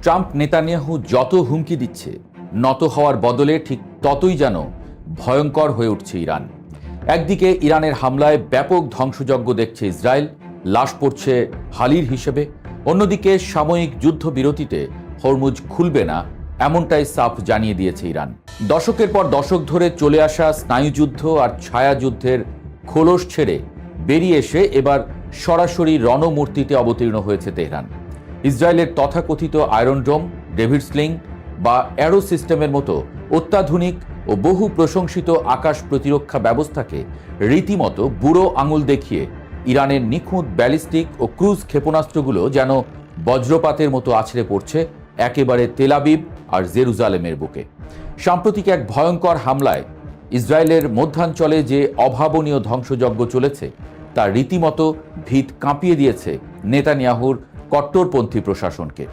Trump Netanyahu যত হুমকি দিচ্ছে, নত হওয়ার বদলে ঠিক ততই যেন ভয়ঙ্কর হয়ে উঠছে ইরান। একদিকে ইরানের হামলায় ব্যাপক ধ্বংসযজ্ঞ দেখছে ইসরায়েল, লাশ পড়ছে হালির হিসেবে। অন্যদিকে সাময়িক যুদ্ধবিরতিতে হরমুজ খুলবে না, এমনটাই সাফ জানিয়ে দিয়েছে ইরান। দশকের পর দশক ধরে চলে আসা স্নায়ুযুদ্ধ আর ছায়াযুদ্ধের খোলস ছেড়ে বেরিয়ে এসে এবার সরাসরি রণমূর্তিতে অবতীর্ণ হয়েছে তেহরান। ইসরায়েলের তথাকথিত আয়রন ডোম, ডেভিড স্লিং বা অ্যারো সিস্টেমের মতো অত্যাধুনিক ও বহু প্রশংসিত আকাশ প্রতিরক্ষা ব্যবস্থাকে রীতিমতো বুড়ো আঙুল দেখিয়ে ইরানের নিখুঁত ব্যালিস্টিক ও ক্রুজ ক্ষেপণাস্ত্রগুলো যেন বজ্রপাতের মতো আছড়ে পড়ছে একেবারে তেল আবিব আর জেরুজালেমের বুকে। সাম্প্রতিক এক ভয়ঙ্কর হামলায় ইসরায়েলের মধ্যাঞ্চলে যে অভাবনীয় ধ্বংসযজ্ঞ চলেছে তা রীতিমতো ভিত কাঁপিয়ে দিয়েছে নেতানিয়াহুর কট্টরপন্থী প্রশাসনকে।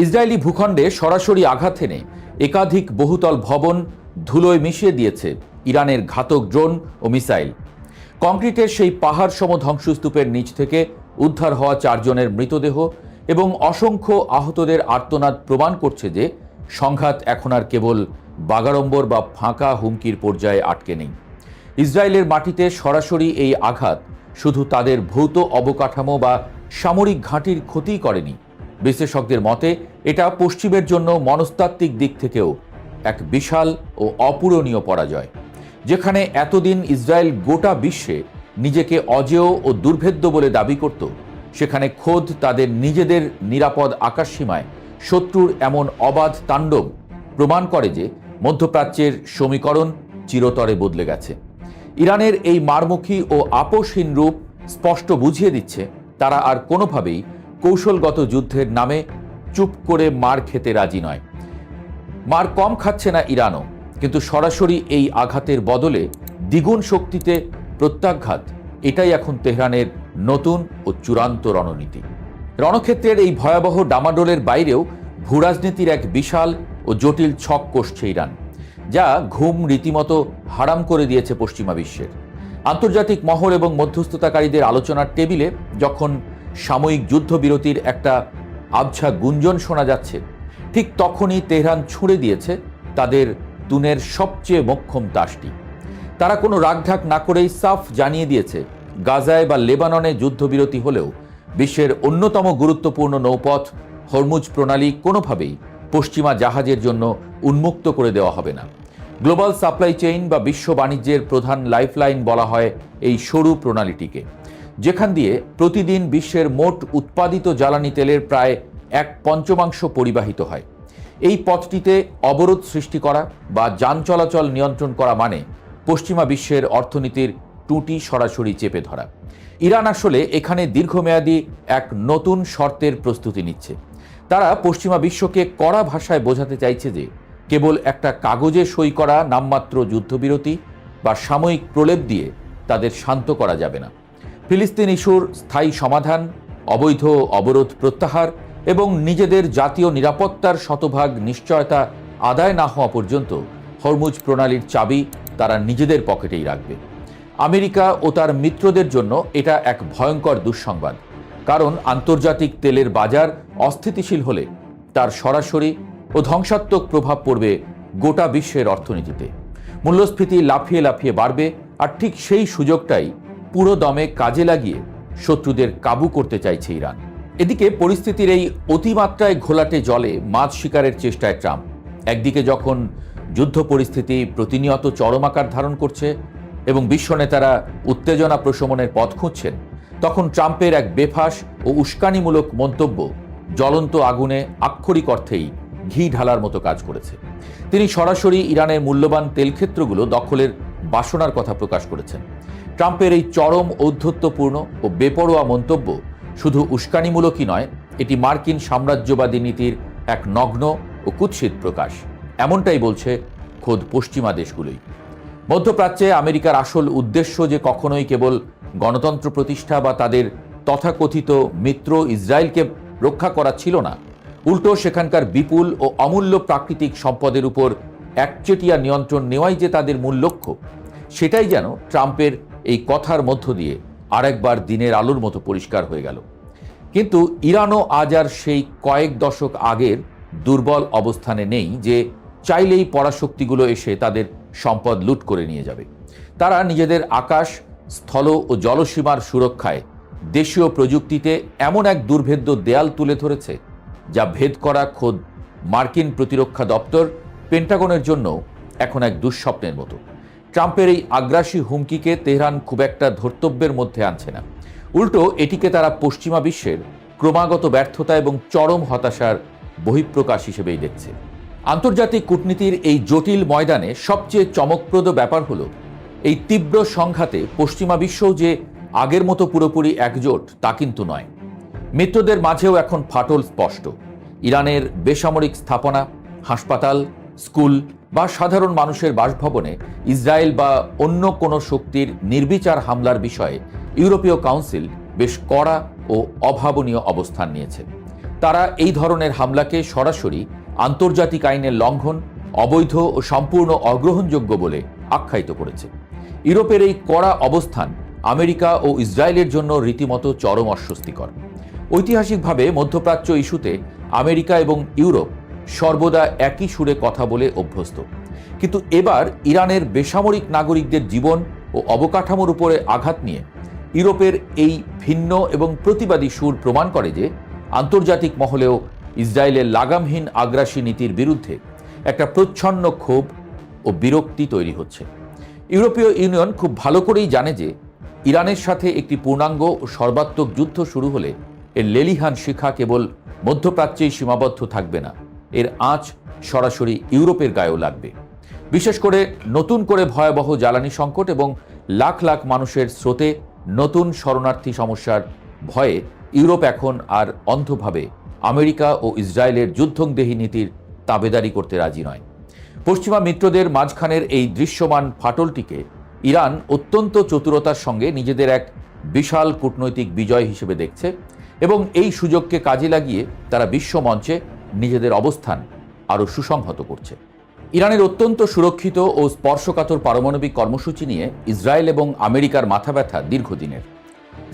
ইসরায়েলি ভূখণ্ডে সরাসরি আঘাত এনে একাধিক বহুতল ভবন ধুলোয় মিশিয়ে দিয়েছে ইরানের ঘাতক ড্রোন ও মিসাইল। কংক্রিটের সেই পাহাড় সম ধ্বংসস্তূপের নিচ থেকে উদ্ধার হওয়া 4 জনের মৃতদেহ এবং অসংখ্য আহতদের আর্তনাদ প্রমাণ করছে যে সংঘাত এখন আর কেবল বাগাড়ম্বর বা ফাঁকা হুমকির পর্যায়ে আটকে নেই। ইসরায়েলের মাটিতে সরাসরি এই আঘাত শুধু তাদের ভৌত অবকাঠামো বা সামরিক ঘাঁটির ক্ষতিই করেনি। বিশেষজ্ঞদের মতে এটা পশ্চিমের জন্য মনস্তাত্ত্বিক দিক থেকেও এক বিশাল ও অপূরণীয় পরাজয়। যেখানে এতদিন ইসরায়েল গোটা বিশ্বে নিজেকে অজেয় ও দুর্ভেদ্য বলে দাবি করত, সেখানে খোদ তাদের নিজেদের নিরাপদ আকাশসীমায় শত্রুর এমন অবাধ তাণ্ডব প্রমাণ করে যে মধ্যপ্রাচ্যের সমীকরণ চিরতরে বদলে গেছে। ইরানের এই মারমুখী ও আপোষহীন রূপ স্পষ্ট বুঝিয়ে দিচ্ছে তারা আর কোনোভাবেই কৌশলগত যুদ্ধের নামে চুপ করে মার খেতে রাজি নয়। মার কম খাচ্ছে না ইরানও, কিন্তু সরাসরি এই আঘাতের বদলে দ্বিগুণ শক্তিতে প্রত্যাঘাত, এটাই এখন তেহরানের নতুন ও চূড়ান্ত রণনীতি। রণক্ষেত্রের এই ভয়াবহ ডামাডোলের বাইরেও ভূরাজনীতির এক বিশাল ও জটিল ছক কষছে ইরান, যা ঘুম রীতিমতো হারাম করে দিয়েছে পশ্চিমা বিশ্বের। আন্তর্জাতিক মহল এবং মধ্যস্থতাকারীদের আলোচনার টেবিলে যখন সাময়িক যুদ্ধবিরতির একটা আবছা গুঞ্জন শোনা যাচ্ছে, ঠিক তখনই তেহরান ছুঁড়ে দিয়েছে তাদের তুনের সবচেয়ে মোক্ষম তাসটি। তারা কোনো রাগঢাক না করেই সাফ জানিয়ে দিয়েছে, গাজায় বা লেবাননে যুদ্ধবিরতি হলেও বিশ্বের অন্যতম গুরুত্বপূর্ণ নৌপথ হরমুজ প্রণালী কোনোভাবেই পশ্চিমা জাহাজের জন্য উন্মুক্ত করে দেওয়া হবে না। গ্লোবাল সাপ্লাই চেইন বা বিশ্ব বাণিজ্যের প্রধান লাইফলাইন বলা হয় এই সরু প্রণালীটিকে, যেখান দিয়ে প্রতিদিন বিশ্বের মোট উৎপাদিত জ্বালানি তেলের প্রায় 1/5 পরিবাহিত হয়। এই পথটিতে অবরোধ সৃষ্টি করা বা যান চলাচল নিয়ন্ত্রণ করা মানে পশ্চিমা বিশ্বের অর্থনীতির টুঁটি সরাসরি চেপে ধরা। ইরান আসলে এখানে দীর্ঘমেয়াদী এক নতুন শর্তের প্রস্তুতি নিচ্ছে। তারা পশ্চিমা বিশ্বকে কড়া ভাষায় বোঝাতে চাইছে যে কেবল একটা কাগজে সই করা নামমাত্র যুদ্ধবিরতি বা সাময়িক প্রলেপ দিয়ে তাদের শান্ত করা যাবে না। ফিলিস্তিন ইস্যুর স্থায়ী সমাধান, অবৈধ অবরোধ প্রত্যাহার এবং নিজেদের জাতীয় নিরাপত্তার শতভাগ নিশ্চয়তা আদায় না হওয়া পর্যন্ত হরমুজ প্রণালীর চাবি তারা নিজেদের পকেটেই রাখবে। আমেরিকা ও তার মিত্রদের জন্য এটা এক ভয়ঙ্কর দুঃসংবাদ, কারণ আন্তর্জাতিক তেলের বাজার অস্থিতিশীল হলে তার সরাসরি ও ধ্বংসাত্মক প্রভাব পড়বে গোটা বিশ্বের অর্থনীতিতে। মূল্যস্ফীতি লাফিয়ে লাফিয়ে বাড়বে, আর ঠিক সেই সুযোগটাই পুরো দমে কাজে লাগিয়ে শত্রুদের কাবু করতে চাইছে ইরান। এদিকে পরিস্থিতির এই অতিমাত্রায় ঘোলাটে জলে মাছ শিকারের চেষ্টায় ট্রাম্প। একদিকে যখন যুদ্ধ পরিস্থিতি প্রতিনিয়ত চরম আকার ধারণ করছে এবং বিশ্ব নেতারা উত্তেজনা প্রশমনের পথ খুঁজছেন, তখন ট্রাম্পের এক বেফাঁস ও উস্কানিমূলক মন্তব্য জ্বলন্ত আগুনে আক্ষরিক অর্থেই ঘি ঢালার মতো কাজ করেছে। তিনি সরাসরি ইরানের মূল্যবান তেলক্ষেত্রগুলো দখলের বাসনার কথা প্রকাশ করেছেন। ট্রাম্পের এই চরম ঔদ্ধত্যপূর্ণ ও বেপরোয়া মন্তব্য শুধু উস্কানিমূলকই নয়, এটি মার্কিন সাম্রাজ্যবাদী নীতির এক নগ্ন ও কুৎসিত প্রকাশ। এমনটাই বলছে খোদ পশ্চিমা দেশগুলোই। মধ্যপ্রাচ্যে আমেরিকার আসল উদ্দেশ্য যে কখনোই কেবল গণতন্ত্র প্রতিষ্ঠা বা তাদের তথাকথিত মিত্র ইসরায়েলকে রক্ষা করা ছিল না, উল্টো সেখানকার বিপুল ও অমূল্য প্রাকৃতিক সম্পদের উপর একচেটিয়া নিয়ন্ত্রণ নেওয়াই যে তাদের মূল লক্ষ্য, সেটাই যেন ট্রাম্পের এই কথার মধ্য দিয়ে আরেকবার দিনের আলোর মতো পরিষ্কার হয়ে গেল। কিন্তু ইরানও আজ আর সেই কয়েক দশক আগের দুর্বল অবস্থানে নেই যে চাইলেই পরাশক্তিগুলো এসে তাদের সম্পদ লুট করে নিয়ে যাবে। তারা নিজেদের আকাশ, স্থল ও জলসীমার সুরক্ষায় দেশীয় প্রযুক্তিতে এমন এক দুর্ভেদ্য দেয়াল তুলে ধরেছে যা ভেদ করা খোদ মার্কিন প্রতিরক্ষা দপ্তর পেন্টাগনের জন্য এখন এক দুঃস্বপ্নের মতো। ট্রাম্পের এই আগ্রাসী হুমকিকে তেহরান খুব একটা ধর্তব্যের মধ্যে আনছে না, উল্টো এটিকে তারা পশ্চিমা বিশ্বের ক্রমাগত ব্যর্থতা এবং চরম হতাশার বহিঃপ্রকাশ হিসেবেই দেখছে। আন্তর্জাতিক কূটনীতির এই জটিল ময়দানে সবচেয়ে চমকপ্রদ ব্যাপার হলো এই তীব্র সংঘাতে পশ্চিমা বিশ্বও যে আগের মতো পুরোপুরি একজোট তা কিন্তু নয়। মিত্রদের মাঝেও এখন ফাটল স্পষ্ট। ইরানের বেসামরিক স্থাপনা, হাসপাতাল, স্কুল বা সাধারণ মানুষের বাসভবনে ইসরায়েল বা অন্য কোনো শক্তির নির্বিচার হামলার বিষয়ে ইউরোপীয় কাউন্সিল বেশ কড়া ও অভাবনীয় অবস্থান নিয়েছে। তারা এই ধরনের হামলাকে সরাসরি আন্তর্জাতিক আইনের লঙ্ঘন, অবৈধ ও সম্পূর্ণ অগ্রহণযোগ্য বলে আখ্যায়িত করেছে। ইউরোপের এই কড়া অবস্থান আমেরিকা ও ইসরায়েলের জন্য রীতিমতো চরম অস্বস্তিকর। ঐতিহাসিকভাবে মধ্যপ্রাচ্য ইস্যুতে আমেরিকা এবং ইউরোপ সর্বদা একই সুরে কথা বলে অভ্যস্ত, কিন্তু এবার ইরানের বেসামরিক নাগরিকদের জীবন ও অবকাঠামোর উপরে আঘাত নিয়ে ইউরোপের এই ভিন্ন এবং প্রতিবাদী সুর প্রমাণ করে যে আন্তর্জাতিক মহলেও ইসরায়েলের লাগামহীন আগ্রাসী নীতির বিরুদ্ধে একটা প্রচ্ছন্ন ক্ষোভ ও বিরক্তি তৈরি হচ্ছে। ইউরোপীয় ইউনিয়ন খুব ভালো করেই জানে যে ইরানের সাথে একটি পূর্ণাঙ্গ ও সর্বাত্মক যুদ্ধ শুরু হলে এর লেলিহান শিখা কেবল মধ্যপ্রাচ্যেই সীমাবদ্ধ থাকবে না, এর আঁচ সরাসরি ইউরোপের গায়েও লাগবে। বিশেষ করে নতুন করে ভয়াবহ জ্বালানি সংকট এবং লাখ লাখ মানুষের স্রোতে নতুন শরণার্থী সমস্যার ভয়ে ইউরোপ এখন আর অন্ধভাবে আমেরিকা ও ইসরায়েলের যুদ্ধংদেহী নীতির তাবেদারি করতে রাজি নয়। পশ্চিমা মিত্রদের মাঝখানের এই দৃশ্যমান ফাটলটিকে ইরান অত্যন্ত চতুরতার সঙ্গে নিজেদের এক বিশাল কূটনৈতিক বিজয় হিসেবে দেখছে এবং এই সুযোগকে কাজে লাগিয়ে তারা বিশ্বমঞ্চে নিজেদের অবস্থান আরও সুসংহত করছে। ইরানের অত্যন্ত সুরক্ষিত ও স্পর্শকাতর পারমাণবিক কর্মসূচি নিয়ে ইসরায়েল এবং আমেরিকার মাথা ব্যথা দীর্ঘদিনের।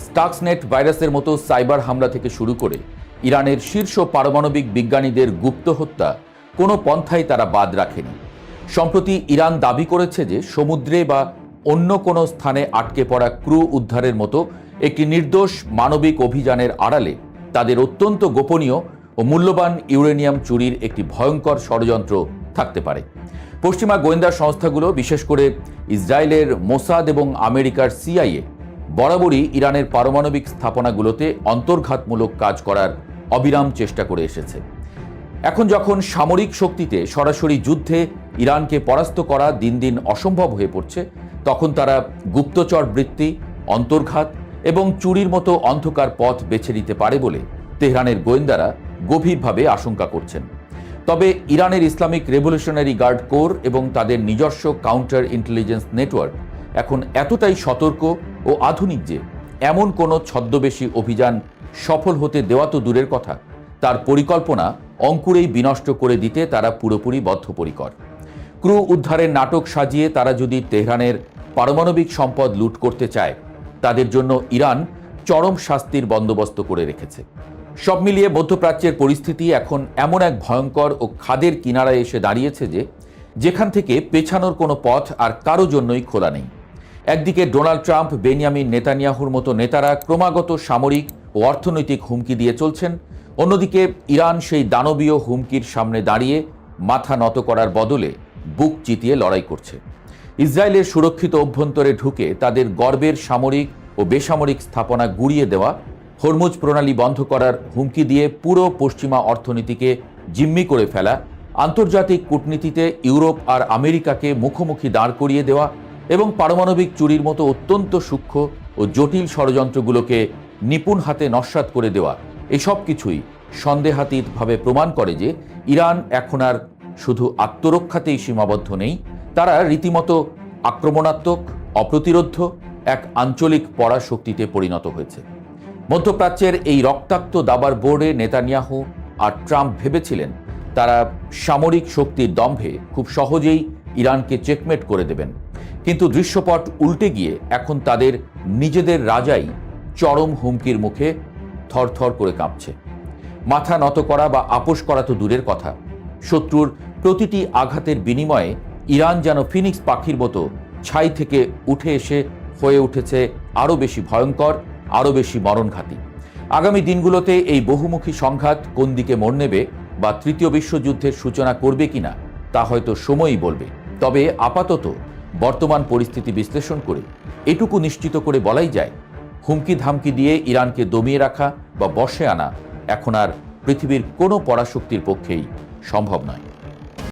স্টাক্সনেট ভাইরাসের মতো সাইবার হামলা থেকে শুরু করে ইরানের শীর্ষ পারমাণবিক বিজ্ঞানীদের গুপ্ত হত্যা কোনো পন্থাই তারা বাদ রাখেনি। সম্প্রতি ইরান দাবি করেছে যে সমুদ্রে বা অন্য কোনো স্থানে আটকে পড়া ক্রু উদ্ধারের মতো একটি নির্দোষ মানবিক অভিযানের আড়ালে তাদের অত্যন্ত গোপনীয় ও মূল্যবান ইউরেনিয়াম চুরির একটি ভয়ঙ্কর ষড়যন্ত্র থাকতে পারে। পশ্চিমা গোয়েন্দা সংস্থাগুলো, বিশেষ করে ইসরায়েলের মোসাদ এবং আমেরিকার সিআইএ, বরাবরই ইরানের পারমাণবিক স্থাপনাগুলোতে অন্তর্ঘাতমূলক কাজ করার অবিরাম চেষ্টা করে এসেছে। এখন যখন সামরিক শক্তিতে সরাসরি যুদ্ধে ইরানকে পরাস্ত করা দিন দিন অসম্ভব হয়ে পড়ছে, তখন তারা গুপ্তচর বৃত্তি, অন্তর্ঘাত এবং চুরির মতো অন্ধকার পথ বেছে নিতে পারে বলে তেহরানের গোয়েন্দারা গভীরভাবে আশঙ্কা করছেন। তবে ইরানের ইসলামিক রেভলিউশনারি গার্ড কোর এবং তাদের নিজস্ব কাউন্টার ইন্টেলিজেন্স নেটওয়ার্ক এখন এতটাই সতর্ক ও আধুনিক যে এমন কোনো ছদ্মবেশী অভিযান সফল হতে দেওয়া তো দূরের কথা, তার পরিকল্পনা অঙ্কুরেই বিনষ্ট করে দিতে তারা পুরোপুরি বদ্ধপরিকর। ক্রু উদ্ধারের নাটক সাজিয়ে তারা যদি তেহরানের পারমাণবিক সম্পদ লুট করতে চায়, তাদের জন্য ইরান চরম শাস্তির বন্দোবস্ত করে রেখেছে। সব মিলিয়ে মধ্যপ্রাচ্যের পরিস্থিতি এখন এমন এক ভয়ঙ্কর ও খাদের কিনারায় এসে দাঁড়িয়েছে যে যেখান থেকে পেছানোর কোনো পথ আর কারো জন্যই খোলা নেই। একদিকে ডোনাল্ড ট্রাম্প, বেনিয়ামিন নেতানিয়াহুর মতো নেতারা ক্রমাগত সামরিক ও অর্থনৈতিক হুমকি দিয়ে চলছেন, অন্যদিকে ইরান সেই দানবীয় হুমকির সামনে দাঁড়িয়ে মাথা নত করার বদলে বুক চিতিয়ে লড়াই করছে। ইসরায়েলের সুরক্ষিত অভ্যন্তরে ঢুকে তাদের গর্বের সামরিক ও বেসামরিক স্থাপনা গুঁড়িয়ে দেওয়া, হরমুজ প্রণালী বন্ধ করার হুমকি দিয়ে পুরো পশ্চিমা অর্থনীতিকে জিম্মি করে ফেলা, আন্তর্জাতিক কূটনীতিতে ইউরোপ আর আমেরিকাকে মুখোমুখি দাঁড় করিয়ে দেওয়া এবং পারমাণবিক চুরির মতো অত্যন্ত সূক্ষ্ম ও জটিল ষড়যন্ত্রগুলোকে নিপুণ হাতে নস্যাৎ করে দেওয়া, এসব কিছুই সন্দেহাতীতভাবে প্রমাণ করে যে ইরান এখন আর শুধু আত্মরক্ষাতেই সীমাবদ্ধ নেই, তারা রীতিমতো আক্রমণাত্মক, অপ্রতিরোধ্য এক আঞ্চলিক পরাশক্তিতে পরিণত হয়েছে। মধ্যপ্রাচ্যের এই রক্তাক্ত দাবার বোর্ডে নেতানিয়াহু আর ট্রাম্প ভেবেছিলেন তারা সামরিক শক্তির দম্ভে খুব সহজেই ইরানকে চেকমেট করে দেবেন, কিন্তু দৃশ্যপট উল্টে গিয়ে এখন তাদের নিজেদের রাজাই চরম হুমকির মুখে থরথর করে কাঁপছে। মাথা নত করা বা আপোষ করা তো দূরের কথা, শত্রুর প্রতিটি আঘাতের বিনিময়ে ইরান যেন ফিনিক্স পাখির মতো ছাই থেকে উঠে এসে হয়ে উঠেছে আরও বেশি ভয়ঙ্কর, আরও বেশি মরণঘাতী। আগামী দিনগুলোতে এই বহুমুখী সংঘাত কোন দিকে মোড় নেবে বা তৃতীয় বিশ্বযুদ্ধের সূচনা করবে কিনা তা হয়তো সময়ই বলবে। তবে আপাতত বর্তমান পরিস্থিতি বিশ্লেষণ করে এটুকু নিশ্চিত করে বলাই যায়, হুমকি ধামকি দিয়ে ইরানকে দমিয়ে রাখা বা বশে আনা এখন আর পৃথিবীর কোনো পরাশক্তির পক্ষেই সম্ভব নয়।